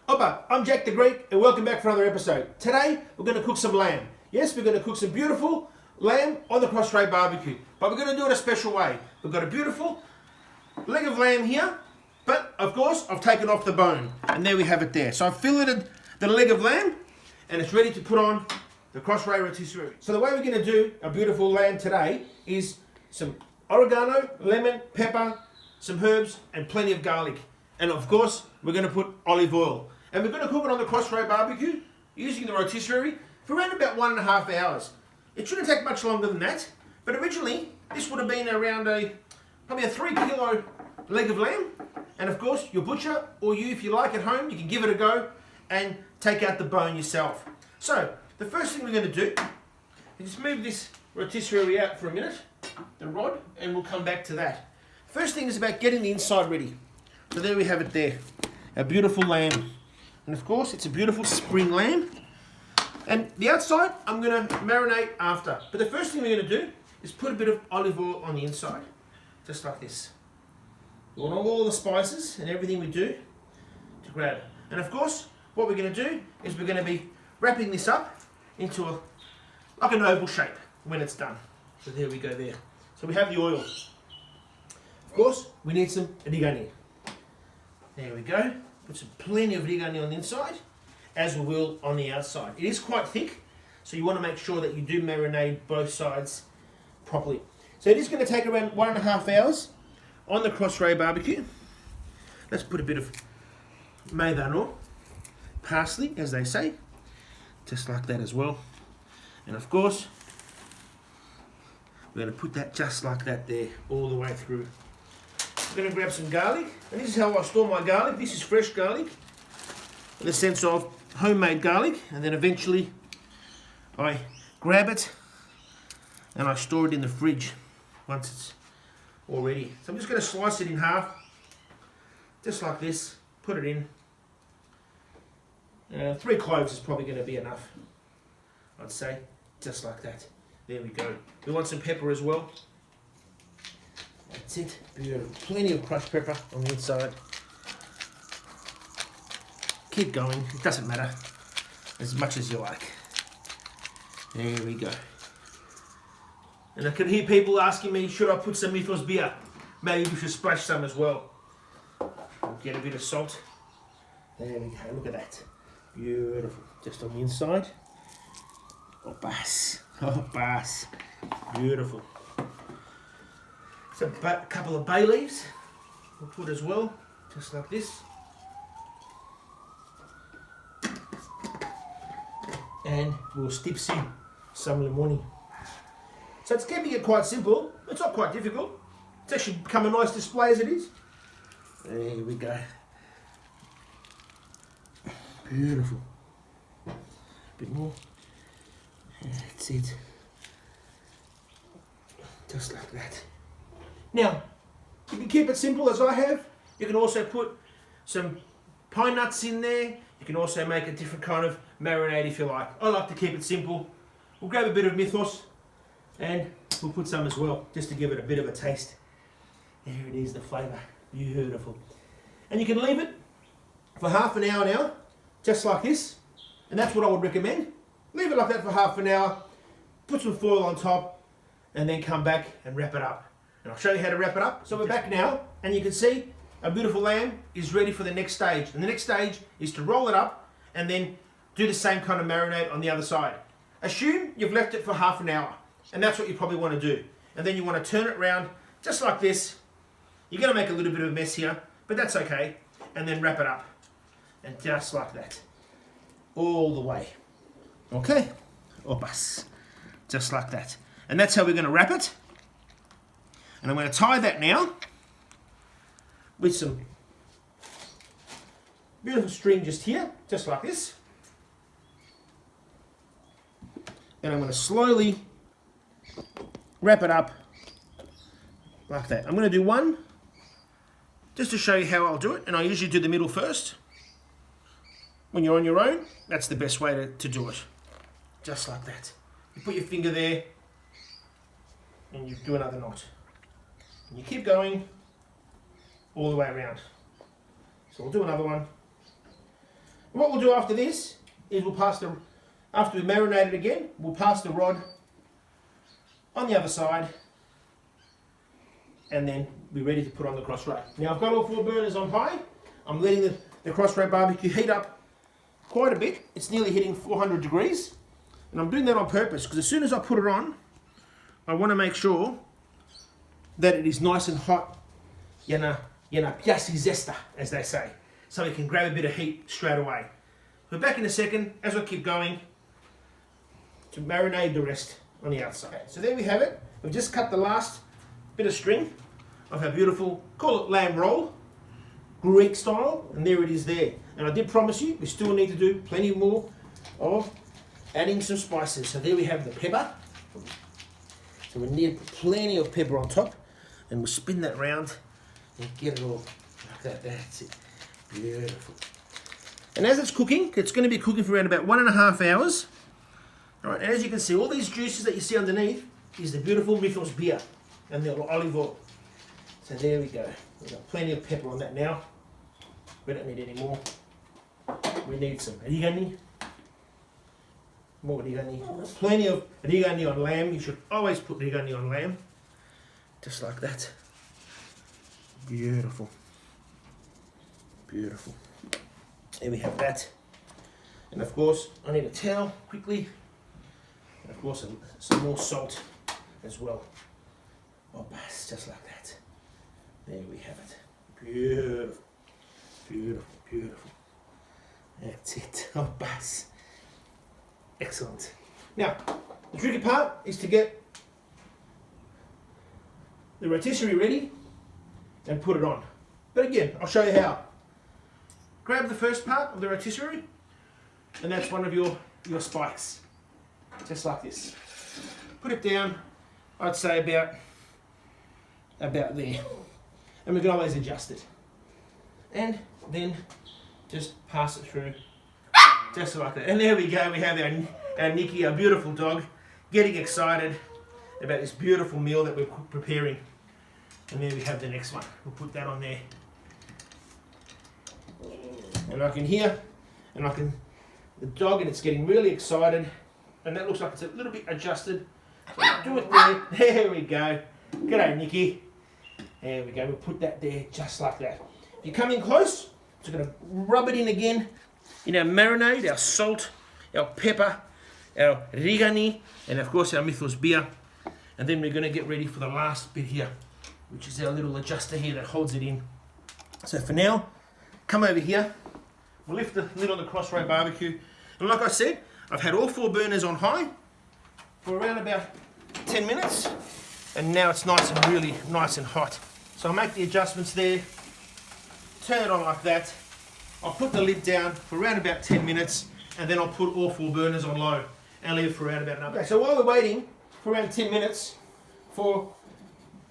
Hoppa, I'm Jack the Greek and welcome back for another episode. Today we're going to cook some lamb. Yes, we're going to cook some beautiful lamb on the cross-ray barbecue, but we're going to do it a special way. We've got a beautiful leg of lamb here, but of course I've taken off the bone and there we have it there. So I've filleted the leg of lamb and it's ready to put on the cross-ray rotisserie. So the way we're going to do a beautiful lamb today is some oregano, lemon, pepper, some herbs and plenty of garlic. And of course we're going to put olive oil. And we're going to cook it on the cross-ray barbecue using the rotisserie for around about 1.5 hours. It shouldn't take much longer than that, but originally this would have been around probably a 3 kilo leg of lamb. And of course your butcher, or you if you like at home, you can give it a go and take out the bone yourself. So the first thing we're going to do is just move this rotisserie out for a minute, the rod, and we'll come back to that. First thing is about getting the inside ready. So there we have it there, a beautiful lamb. And of course, it's a beautiful spring lamb. And the outside, I'm going to marinate after. But the first thing we're going to do is put a bit of olive oil on the inside, just like this. We want all the spices and everything we do to grab it. And of course, what we're going to do is we're going to be wrapping this up into like an oval shape when it's done. So there we go there. So we have the oil. Of course, we need some oregano. There we go. Put some plenty of oregano on the inside, as we will on the outside. It is quite thick, so you want to make sure that you do marinate both sides properly. So it is going to take around 1.5 hours on the cross-ray barbecue. Let's put a bit of oregano, parsley, as they say, just like that as well. And of course, we're going to put that just like that there, all the way through. I'm going to grab some garlic, and this is how I store my garlic. This is fresh garlic, in the sense of homemade garlic, and then eventually I grab it and I store it in the fridge once it's all ready. So I'm just going to slice it in half, just like this, put it in. 3 cloves is probably going to be enough, I'd say, just like that. There we go. We want some pepper as well. That's it. Beautiful. Plenty of crushed pepper on the inside. Keep going. It doesn't matter. As much as you like. There we go. And I can hear people asking me, should I put some Mythos beer? Maybe we should splash some as well. Get a bit of salt. There we go. Look at that. Beautiful. Just on the inside. Oh, bass. Oh, bass. Beautiful. So a couple of bay leaves we'll put as well, just like this. And we'll stips in some lemon. So it's keeping it quite simple. It's not quite difficult. It's actually become a nice display as it is. There we go. Beautiful. A bit more. That's it. Just like that. Now, you can keep it simple as I have. You can also put some pine nuts in there. You can also make a different kind of marinade if you like. I like to keep it simple. We'll grab a bit of Mythos and we'll put some as well, just to give it a bit of a taste. There it is, the flavour. Beautiful. And you can leave it for half an hour now, just like this. And that's what I would recommend. Leave it like that for half an hour, put some foil on top, and then come back and wrap it up. And I'll show you how to wrap it up. So we're back now, and you can see a beautiful lamb is ready for the next stage. And the next stage is to roll it up and then do the same kind of marinade on the other side. Assume you've left it for half an hour, and that's what you probably want to do. And then you want to turn it around just like this. You're going to make a little bit of a mess here, but that's okay. And then wrap it up. And just like that. All the way. Okay? Opas. Just like that. And that's how we're going to wrap it. And I'm going to tie that now with some beautiful string just here, just like this. And I'm going to slowly wrap it up like that. I'm going to do one just to show you how I'll do it. And I usually do the middle first. When you're on your own, that's the best way to do it. Just like that. You put your finger there and you do another knot. And you keep going all the way around. So we'll do another one. What we'll do after this is after we marinate it again, we'll pass the rod on the other side and then be ready to put on the crossray. Now I've got all 4 burners on high. I'm letting the crossray barbecue heat up quite a bit. It's nearly hitting 400 degrees. And I'm doing that on purpose because as soon as I put it on, I want to make sure that it is nice and hot, piasi zesta, as they say, so we can grab a bit of heat straight away. We're back in a second as I keep going to marinate the rest on the outside. So there we have it. We've just cut the last bit of string of our beautiful, call it lamb roll, Greek style, and there it is there. And I did promise you, we still need to do plenty more of adding some spices. So there we have the pepper. So we need plenty of pepper on top, and we'll spin that round and get it all like that. That's it. Beautiful. And as it's cooking, it's going to be cooking for around about 1.5 hours. All right, and as you can see, all these juices that you see underneath is the beautiful mythos beer and the olive oil. So there we go. We've got plenty of pepper on that now. We don't need any more. We need some origano. More origano. Plenty of origano on lamb. You should always put origano on lamb. Just like that. Beautiful. Beautiful. There we have that. And of course, I need a towel quickly. And of course, some more salt as well. Oh, just like that. There we have it. Beautiful. Beautiful, beautiful. That's it. Oh, bass. Excellent. Now, the tricky part is to get the rotisserie ready and put it on. But again, I'll show you how. Grab the first part of the rotisserie, and that's one of your spikes. Just like this. Put it down, I'd say about there. And we can always adjust it. And then just pass it through, just like that. And there we go, we have our Nikki, our beautiful dog, getting excited about this beautiful meal that we're preparing. And there we have the next one. We'll put that on there. And I can hear, the dog, and it's getting really excited. And that looks like it's a little bit adjusted. So do it there. There we go. G'day, Nikki. There we go. We'll put that there just like that. If you come in close, we're going to rub it in again in our marinade, our salt, our pepper, our origano, and of course our mythos beer. And then we're going to get ready for the last bit here, which is our little adjuster here that holds it in. So for now, come over here. We'll lift the lid on the crossray barbecue. And like I said, I've had all 4 burners on high for around about 10 minutes. And now it's really nice and hot. So I'll make the adjustments there. Turn it on like that. I'll put the lid down for around about 10 minutes. And then I'll put all 4 burners on low and leave it for around about another. Okay, so while we're waiting for around 10 minutes for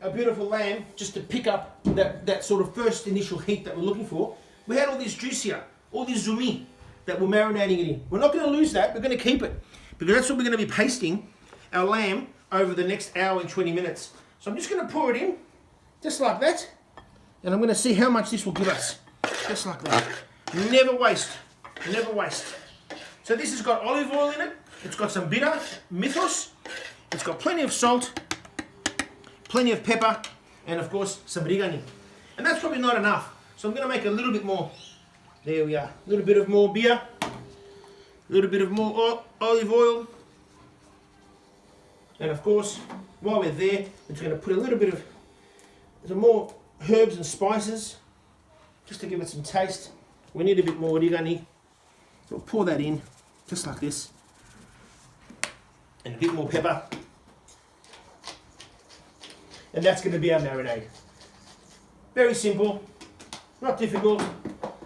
a beautiful lamb just to pick up that sort of first initial heat that we're looking for, we had all this juice here, all this zumi that we're marinating it in. We're not going to lose that, we're going to keep it, because that's what we're going to be pasting our lamb over the next hour and 20 minutes. So I'm just going to pour it in, just like that, and I'm going to see how much this will give us, just like that. Never waste, never waste. So this has got olive oil in it, it's got some bitter, mythos, it's got plenty of salt, plenty of pepper, and of course some origano. And that's probably not enough, so I'm going to make a little bit more. There we are, a little bit of more beer, a little bit of more olive oil, and of course, while we're there, we're going to put a little bit of some more herbs and spices, just to give it some taste. We need a bit more origano. We'll pour that in, just like this, and a bit more pepper. And that's going to be our marinade. Very simple, not difficult,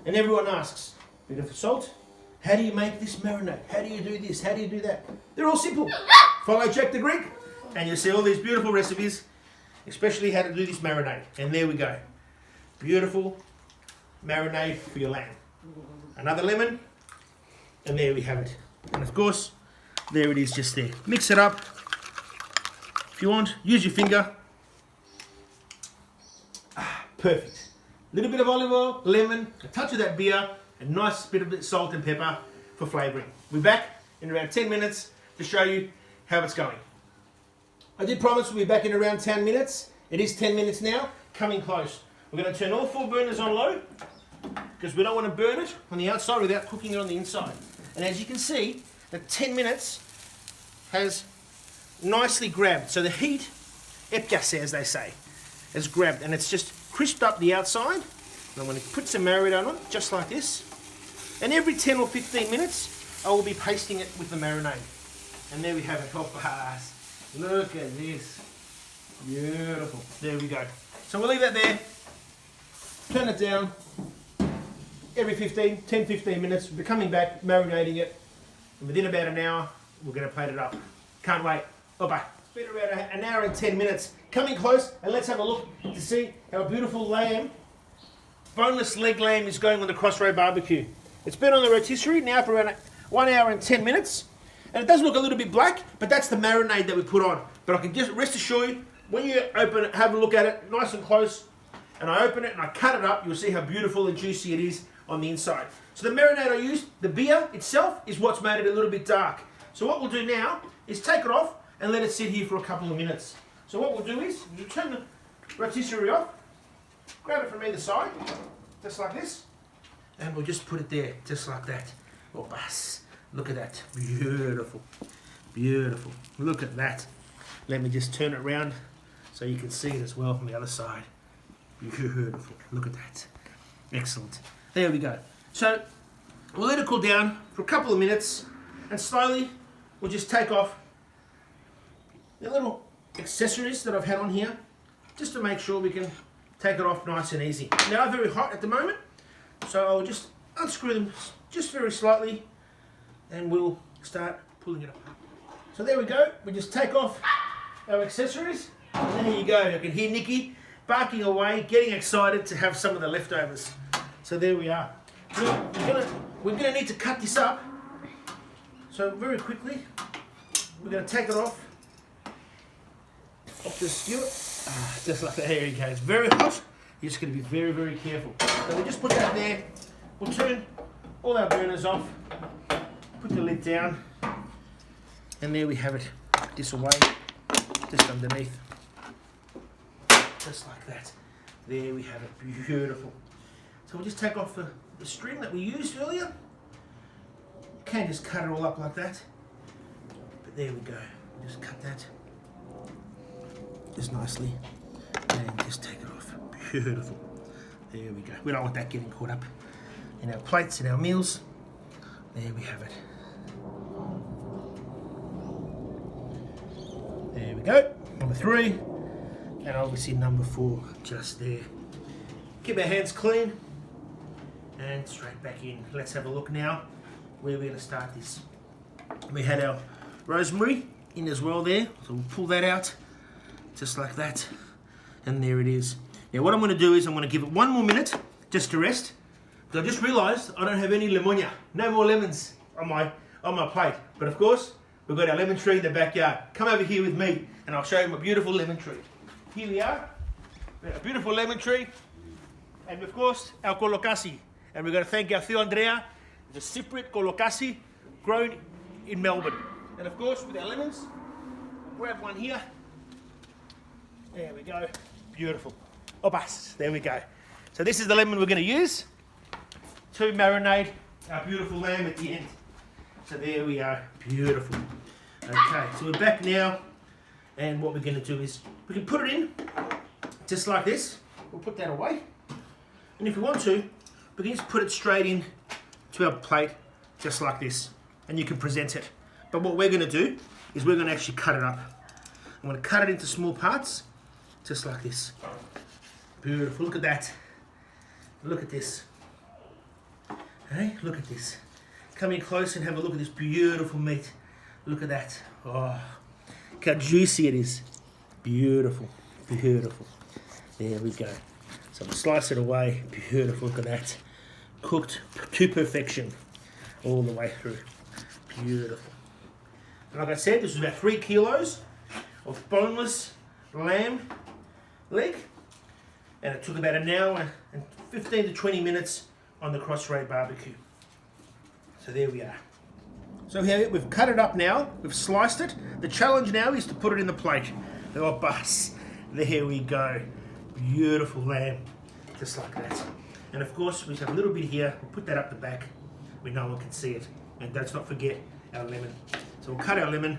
and everyone asks, bit of salt, how do you make this marinade? How do you do this? How do you do that? They're all simple. Follow Jack the Greek, and you'll see all these beautiful recipes, especially how to do this marinade. And there we go. Beautiful marinade for your lamb. Another lemon, and there we have it. And of course, there it is just there. Mix it up. If you want, use your finger. Perfect. A little bit of olive oil, lemon, a touch of that beer, a nice bit of salt and pepper for flavouring. We'll be back in around 10 minutes to show you how it's going. I did promise we'll be back in around 10 minutes. It is 10 minutes now, coming close. We're going to turn all 4 burners on low because we don't want to burn it on the outside without cooking it on the inside. And as you can see, the 10 minutes has nicely grabbed. So the heat, epicase as they say, has grabbed and it's just crisped up the outside. And I'm going to put some marinade on it, just like this. And every 10 or 15 minutes, I will be pasting it with the marinade. And there we have it. Oh, look at this. Beautiful. There we go. So we'll leave that there. Turn it down. Every 10-15 minutes, we'll be coming back, marinating it. And within about an hour, we're going to plate it up. Can't wait. Bye-bye. It's been around an hour and 10 minutes. Coming close, and let's have a look to see how a beautiful lamb, boneless leg lamb, is going on the Crossroad barbecue. It's been on the rotisserie now for around 1 hour and 10 minutes. And it does look a little bit black, but that's the marinade that we put on. But I can just rest assure you, when you open it, have a look at it, nice and close, and I open it and I cut it up, you'll see how beautiful and juicy it is on the inside. So the marinade I used, the beer itself, is what's made it a little bit dark. So what we'll do now is take it off and let it sit here for a couple of minutes. So what we'll do is, we'll turn the rotisserie off, grab it from either side, just like this, and we'll just put it there, just like that. Oh, bas. Look at that. Beautiful. Beautiful. Look at that. Let me just turn it around so you can see it as well from the other side. Beautiful. Look at that. Excellent. There we go. So we'll let it cool down for a couple of minutes and slowly we'll just take off the little accessories that I've had on here just to make sure we can take it off nice and easy. They are very hot at the moment, so I'll just unscrew them just very slightly and we'll start pulling it apart. So there we go. We just take off our accessories. And there you go. I can hear Nikki barking away, getting excited to have some of the leftovers. So there we are. We're gonna need to cut this up. So very quickly, we're gonna take it off the skewer. Just like that. There you go. It's very hot. You're just gonna be very, very careful. So we'll just put that there. We'll turn all our burners off. Put the lid down. And there we have it. This away. Just underneath. Just like that. There we have it. Beautiful. So we'll just take off the string that we used earlier. You can just cut it all up like that. But there we go. We'll just cut that just nicely and just take it off. Beautiful. There we go. We don't want that getting caught up in our plates and our meals. There we have it. There we go. Number 3. And obviously number 4 just there. Keep our hands clean and straight back in. Let's have a look now where we're going to start this. We had our rosemary in as well there, so we'll pull that out just like that, and there it is. Now what I'm going to do is I'm going to give it 1 more minute just to rest, because I just realised I don't have any lemonia, no more lemons on my plate. But of course we've got our lemon tree in the backyard. Come over here with me and I'll show you my beautiful lemon tree. Here we are, we have a beautiful lemon tree, and of course our colocasi. And we're going to thank our Theo Andrea, the Cypriot colocasi grown in Melbourne. And of course with our lemons, we'll grab one here. There we go, beautiful. Opas, there we go. So this is the lemon we're going to use to marinate our beautiful lamb at the end. So there we are, beautiful. Okay, so we're back now, and what we're going to do is we can put it in just like this. We'll put that away, and if we want to, we can just put it straight in to our plate just like this, and you can present it. But what we're going to do is we're going to actually cut it up. I'm going to cut it into small parts just like this. Beautiful. Look at that. Look at this. Hey, look at this. Come in close and have a look at this beautiful meat. Look at that. Oh, look how juicy it is. Beautiful. Beautiful. There we go. So we'll slice it away. Beautiful. Look at that. Cooked to perfection all the way through. Beautiful. And like I said, this was about 3 kilos of boneless lamb leg, and it took about an hour and 15 to 20 minutes on the Crossroad barbecue. So there we are. So here we've cut it up now, we've sliced it. The challenge now is to put it in the plate. Oh, bus. There we go. Beautiful lamb, just like that. And of course, we have a little bit here. We'll put that up the back where no one can see it. And let's not forget our lemon. So we'll cut our lemon.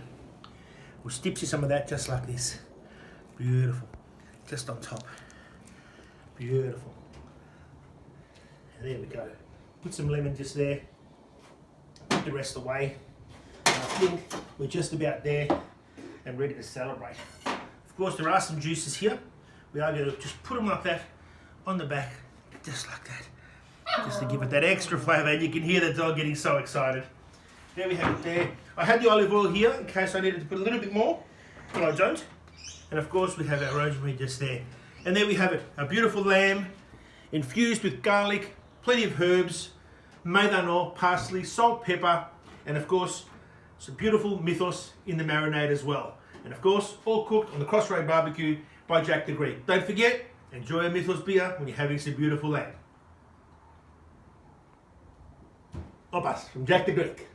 We'll stipsy some of that just like this. Beautiful. Just on top. Beautiful. And there we go. Put some lemon just there. Put the rest away. And I think we're just about there and ready to celebrate. Of course, there are some juices here. We are going to just put them like that on the back, just like that. Just to give it that extra flavour. And you can hear the dog getting so excited. There we have it there. I had the olive oil here in case I needed to put a little bit more, but I don't. And of course, we have our rosemary just there. And there we have it, a beautiful lamb infused with garlic, plenty of herbs, oregano, parsley, salt, pepper, and of course, some beautiful mythos in the marinade as well. And of course, all cooked on the Crossroad barbecue by Jack the Greek. Don't forget, enjoy a mythos beer when you're having some beautiful lamb. Opas from Jack the Greek.